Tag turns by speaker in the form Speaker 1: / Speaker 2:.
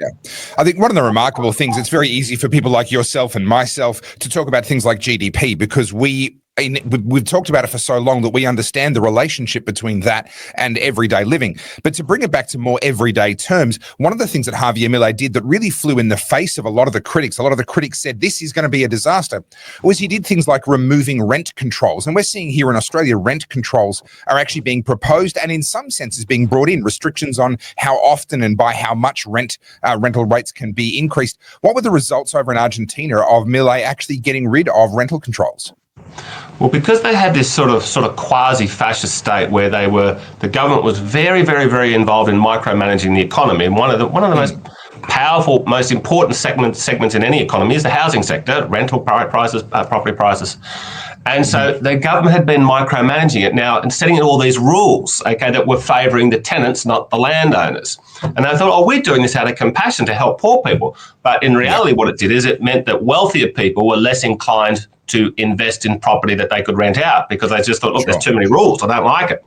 Speaker 1: Yeah. I think one of the remarkable things, it's very easy for people like yourself and myself to talk about things like GDP because we've talked about it for so long that we understand the relationship between that and everyday living. But to bring it back to more everyday terms, one of the things that Javier Milei did that really flew in the face of a lot of the critics said this is going to be a disaster, was he did things like removing rent controls. And we're seeing here in Australia, rent controls are actually being proposed and in some senses being brought in, restrictions on how often and by how much rental rates can be increased. What were the results over in Argentina of Milei actually getting rid of rental controls?
Speaker 2: Well, because they had this sort of quasi-fascist state where the government was very, very, very involved in micromanaging the economy, and one of the most powerful, most important segments in any economy is the housing sector, rental prices, property prices. And so the government had been micromanaging it now and setting in all these rules, okay, that were favouring the tenants, not the landowners. And they thought, oh, we're doing this out of compassion to help poor people. But in reality, what it did is it meant that wealthier people were less inclined to invest in property that they could rent out because they just thought, look, there's too many rules. I don't like it.